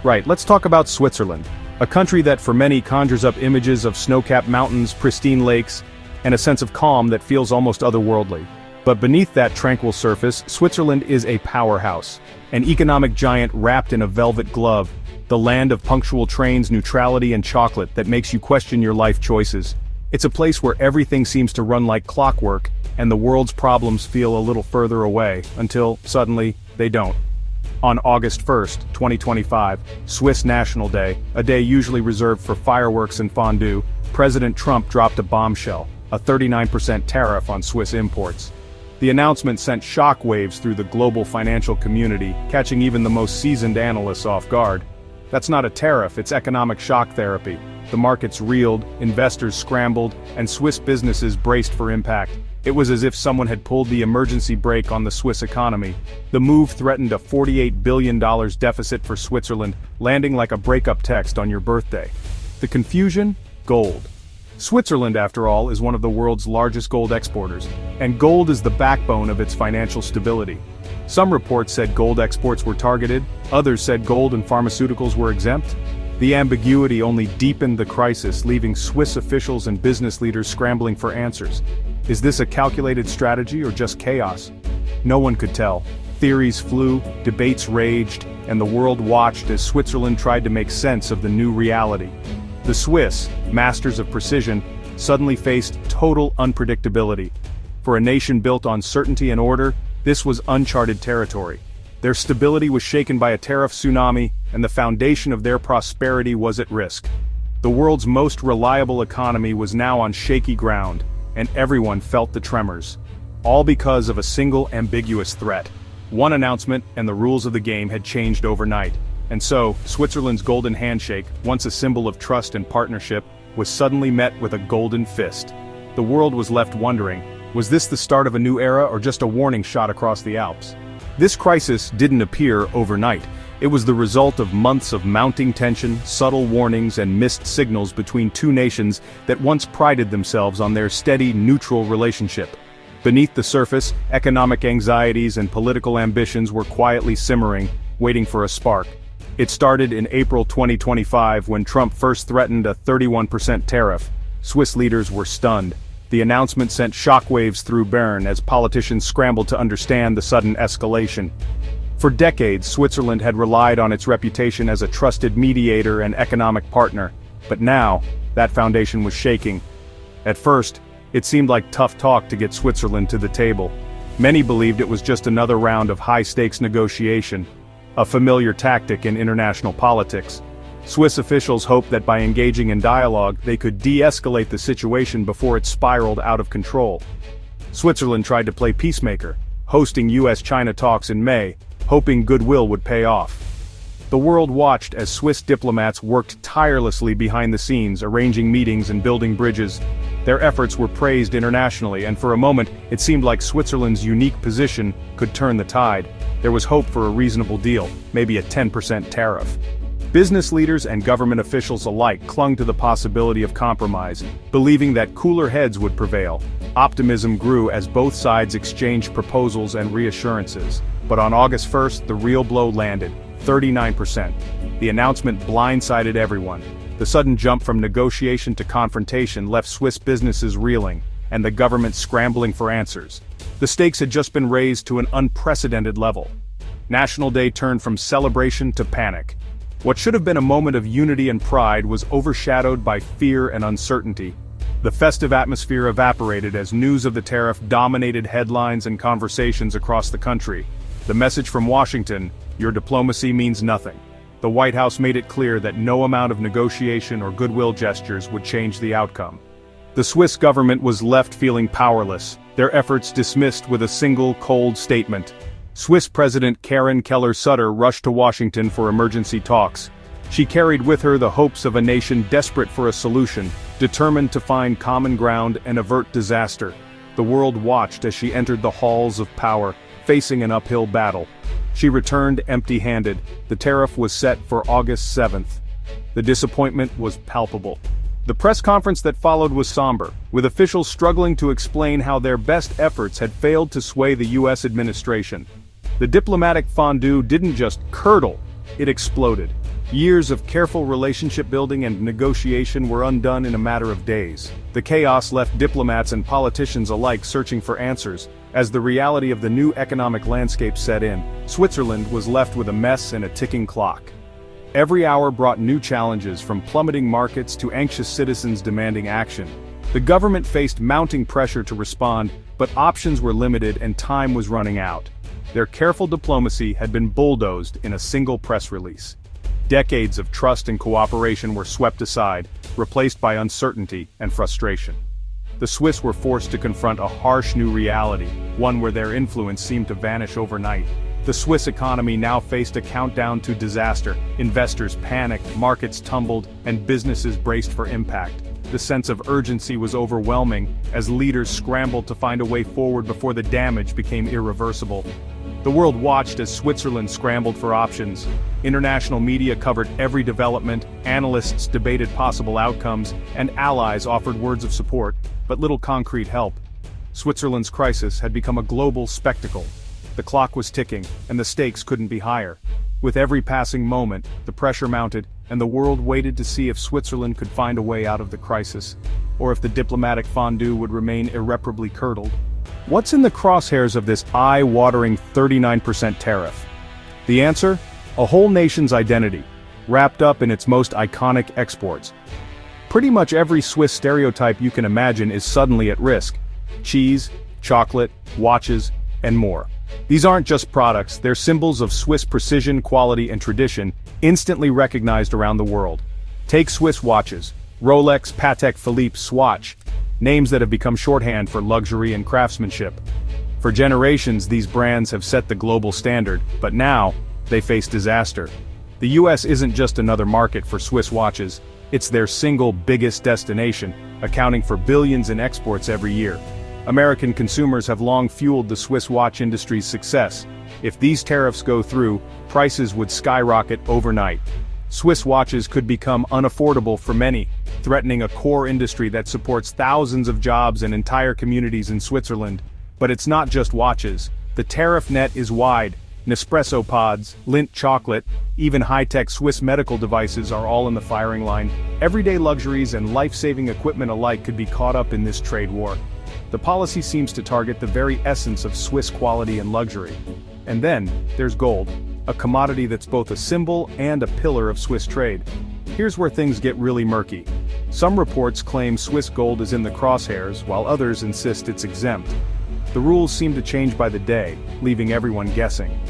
Right, let's talk about Switzerland, a country that for many conjures up images of snow-capped mountains, pristine lakes, and a sense of calm that feels almost otherworldly. But beneath that tranquil surface, Switzerland is a powerhouse, an economic giant wrapped in a velvet glove, the land of punctual trains, neutrality, and chocolate that makes you question your life choices. It's a place where everything seems to run like clockwork, and the world's problems feel a little further away, until, suddenly, they don't. On August 1st, 2025, Swiss National Day, a day usually reserved for fireworks and fondue, President Trump dropped a bombshell, a 39% tariff on Swiss imports. The announcement sent shockwaves through the global financial community, catching even the most seasoned analysts off guard. That's not a tariff, it's economic shock therapy. The markets reeled, investors scrambled, and Swiss businesses braced for impact. It was as if someone had pulled the emergency brake on the Swiss economy. The move threatened a $48 billion deficit for Switzerland, landing like a breakup text on your birthday. The confusion? Gold. Switzerland, after all, is one of the world's largest gold exporters, and gold is the backbone of its financial stability. Some reports said gold exports were targeted, others said gold and pharmaceuticals were exempt. The ambiguity only deepened the crisis, leaving Swiss officials and business leaders scrambling for answers. Is this a calculated strategy or just chaos? No one could tell. Theories flew, debates raged, and the world watched as Switzerland tried to make sense of the new reality. The Swiss, masters of precision, suddenly faced total unpredictability. For a nation built on certainty and order, this was uncharted territory. Their stability was shaken by a tariff tsunami, and the foundation of their prosperity was at risk. The world's most reliable economy was now on shaky ground, and everyone felt the tremors. All because of a single ambiguous threat. One announcement, and the rules of the game had changed overnight. And so, Switzerland's golden handshake, once a symbol of trust and partnership, was suddenly met with a golden fist. The world was left wondering, was this the start of a new era or just a warning shot across the Alps? This crisis didn't appear overnight. It was the result of months of mounting tension, subtle warnings, and missed signals between two nations that once prided themselves on their steady, neutral relationship. Beneath the surface, economic anxieties and political ambitions were quietly simmering, waiting for a spark. It started in April 2025 when Trump first threatened a 31% tariff. Swiss leaders were stunned. The announcement sent shockwaves through Bern as politicians scrambled to understand the sudden escalation. For decades, Switzerland had relied on its reputation as a trusted mediator and economic partner, but now, that foundation was shaking. At first, it seemed like tough talk to get Switzerland to the table. Many believed it was just another round of high-stakes negotiation, a familiar tactic in international politics. Swiss officials hoped that by engaging in dialogue, they could de-escalate the situation before it spiraled out of control. Switzerland tried to play peacemaker, hosting US-China talks in May, hoping goodwill would pay off. The world watched as Swiss diplomats worked tirelessly behind the scenes, arranging meetings and building bridges. Their efforts were praised internationally, and for a moment, it seemed like Switzerland's unique position could turn the tide. There was hope for a reasonable deal, maybe a 10% tariff. Business leaders and government officials alike clung to the possibility of compromise, believing that cooler heads would prevail. Optimism grew as both sides exchanged proposals and reassurances. But on August 1st, the real blow landed, 39%. The announcement blindsided everyone. The sudden jump from negotiation to confrontation left Swiss businesses reeling, and the government scrambling for answers. The stakes had just been raised to an unprecedented level. National Day turned from celebration to panic. What should have been a moment of unity and pride was overshadowed by fear and uncertainty. The festive atmosphere evaporated as news of the tariff dominated headlines and conversations across the country. The message from Washington, your diplomacy means nothing. The White House made it clear that no amount of negotiation or goodwill gestures would change the outcome. The Swiss government was left feeling powerless, their efforts dismissed with a single cold statement. Swiss President Karen Keller-Sutter rushed to Washington for emergency talks. She carried with her the hopes of a nation desperate for a solution, determined to find common ground and avert disaster. The world watched as she entered the halls of power, facing an uphill battle. She returned empty-handed. The tariff was set for August 7th. The disappointment was palpable. The press conference that followed was somber, with officials struggling to explain how their best efforts had failed to sway the U.S. administration. The diplomatic fondue didn't just curdle, it exploded. Years of careful relationship building and negotiation were undone in a matter of days. The chaos left diplomats and politicians alike searching for answers. As the reality of the new economic landscape set in, Switzerland was left with a mess and a ticking clock. Every hour brought new challenges, from plummeting markets to anxious citizens demanding action. The government faced mounting pressure to respond, but options were limited and time was running out. Their careful diplomacy had been bulldozed in a single press release. Decades of trust and cooperation were swept aside, replaced by uncertainty and frustration. The Swiss were forced to confront a harsh new reality, one where their influence seemed to vanish overnight. The Swiss economy now faced a countdown to disaster. Investors panicked, markets tumbled, and businesses braced for impact. The sense of urgency was overwhelming as leaders scrambled to find a way forward before the damage became irreversible. The world watched as Switzerland scrambled for options. International media covered every development, analysts debated possible outcomes, and allies offered words of support, but little concrete help. Switzerland's crisis had become a global spectacle. The clock was ticking, and the stakes couldn't be higher. With every passing moment, the pressure mounted, and the world waited to see if Switzerland could find a way out of the crisis, or if the diplomatic fondue would remain irreparably curdled. What's in the crosshairs of this eye-watering 39% tariff? The answer? A whole nation's identity, wrapped up in its most iconic exports. Pretty much every Swiss stereotype you can imagine is suddenly at risk. Cheese, chocolate, watches, and more. These aren't just products, they're symbols of Swiss precision, quality, and tradition, instantly recognized around the world. Take Swiss watches: Rolex, Patek Philippe, Swatch, names that have become shorthand for luxury and craftsmanship. For generations, these brands have set the global standard, but now, they face disaster. The US isn't just another market for Swiss watches, it's their single biggest destination, accounting for billions in exports every year. American consumers have long fueled the Swiss watch industry's success. If these tariffs go through, prices would skyrocket overnight. Swiss watches could become unaffordable for many, threatening a core industry that supports thousands of jobs and entire communities in Switzerland. But it's not just watches. The tariff net is wide. Nespresso pods, Lindt chocolate, even high-tech Swiss medical devices are all in the firing line. Everyday luxuries and life-saving equipment alike could be caught up in this trade war. The policy seems to target the very essence of Swiss quality and luxury. And then, there's gold, a commodity that's both a symbol and a pillar of Swiss trade. Here's where things get really murky. Some reports claim Swiss gold is in the crosshairs, while others insist it's exempt. The rules seem to change by the day, leaving everyone guessing.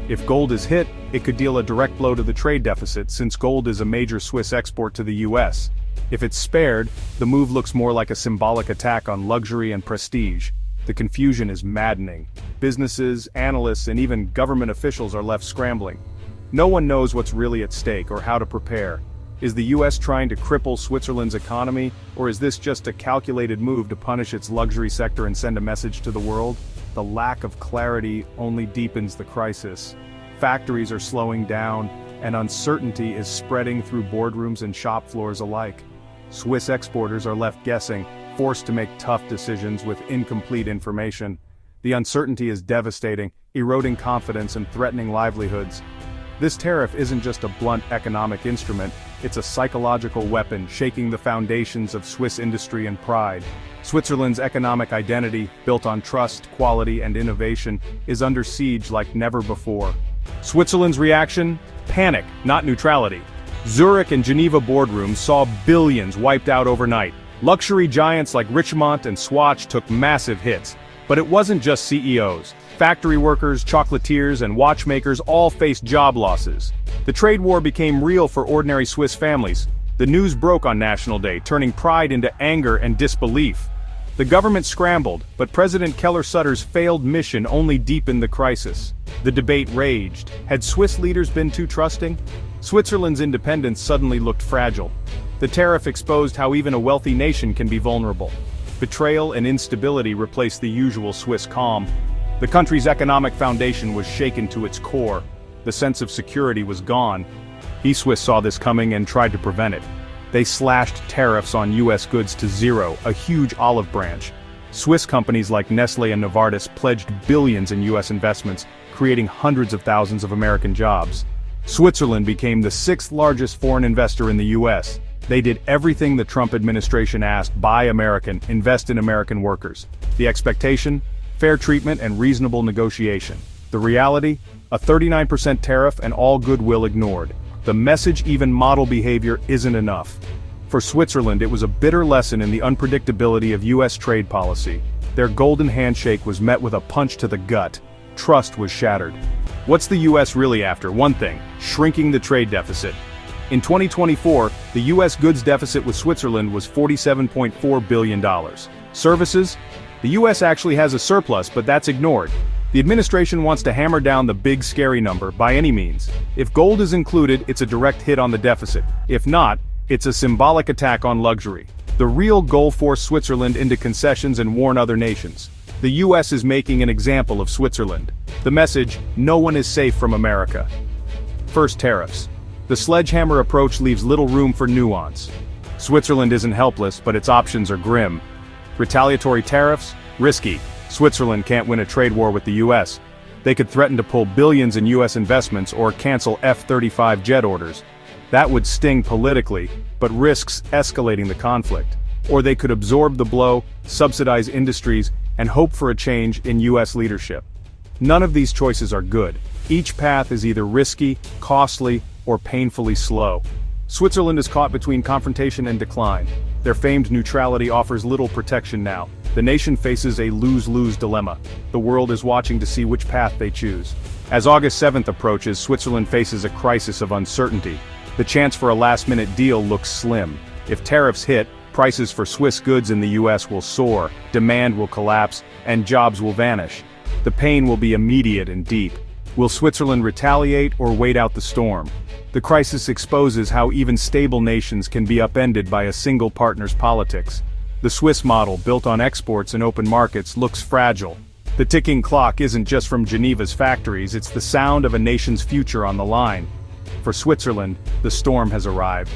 If gold is hit, it could deal a direct blow to the trade deficit, since gold is a major Swiss export to the US. If it's spared, the move looks more like a symbolic attack on luxury and prestige. The confusion is maddening. Businesses, analysts, and even government officials are left scrambling. No one knows what's really at stake or how to prepare. Is the US trying to cripple Switzerland's economy, or is this just a calculated move to punish its luxury sector and send a message to the world? The lack of clarity only deepens the crisis. Factories are slowing down, and uncertainty is spreading through boardrooms and shop floors alike. Swiss exporters are left guessing, forced to make tough decisions with incomplete information. The uncertainty is devastating, eroding confidence and threatening livelihoods. This tariff isn't just a blunt economic instrument, it's a psychological weapon shaking the foundations of Swiss industry and pride. Switzerland's economic identity, built on trust, quality, and innovation, is under siege like never before. Switzerland's reaction? Panic, not neutrality. Zurich and Geneva boardrooms saw billions wiped out overnight. Luxury giants like Richemont and Swatch took massive hits. But it wasn't just CEOs. Factory workers, chocolatiers, and watchmakers all faced job losses. The trade war became real for ordinary Swiss families. The news broke on National Day, turning pride into anger and disbelief. The government scrambled, but President Keller-Sutter's failed mission only deepened the crisis. The debate raged. Had Swiss leaders been too trusting? Switzerland's independence suddenly looked fragile. The tariff exposed how even a wealthy nation can be vulnerable. Betrayal and instability replaced the usual Swiss calm. The country's economic foundation was shaken to its core. The sense of security was gone. Swiss saw this coming and tried to prevent it. They slashed tariffs on US goods to zero, a huge olive branch. Swiss companies like Nestlé and Novartis pledged billions in US investments, creating hundreds of thousands of American jobs. Switzerland became the sixth largest foreign investor in the US. They did everything the Trump administration asked: buy American, invest in American workers. The expectation? Fair treatment and reasonable negotiation. The reality? A 39% tariff and all goodwill ignored. The message, even model behavior, isn't enough. For Switzerland, it was a bitter lesson in the unpredictability of US trade policy. Their golden handshake was met with a punch to the gut. Trust was shattered. What's the US really after? One thing: shrinking the trade deficit. In 2024, the US goods deficit with Switzerland was $47.4 billion. Services? The US actually has a surplus, but that's ignored. The administration wants to hammer down the big scary number by any means. If gold is included, it's a direct hit on the deficit. If not, it's a symbolic attack on luxury. The real goal: force Switzerland into concessions and warn other nations. The US is making an example of Switzerland. The message: no one is safe from America. First, tariffs. The sledgehammer approach leaves little room for nuance. Switzerland isn't helpless, but its options are grim. Retaliatory tariffs? Risky. Switzerland can't win a trade war with the US. They could threaten to pull billions in US investments or cancel F-35 jet orders. That would sting politically, but risks escalating the conflict. Or they could absorb the blow, subsidize industries, and hope for a change in US leadership. None of these choices are good. Each path is either risky, costly, or painfully slow. Switzerland is caught between confrontation and decline. Their famed neutrality offers little protection now. The nation faces a lose-lose dilemma. The world is watching to see which path they choose. As August 7th approaches, Switzerland faces a crisis of uncertainty. The chance for a last-minute deal looks slim. If tariffs hit, prices for Swiss goods in the US will soar, demand will collapse, and jobs will vanish. The pain will be immediate and deep. Will Switzerland retaliate or wait out the storm? The crisis exposes how even stable nations can be upended by a single partner's politics. The Swiss model, built on exports and open markets, looks fragile. The ticking clock isn't just from Geneva's factories, it's the sound of a nation's future on the line. For Switzerland, the storm has arrived.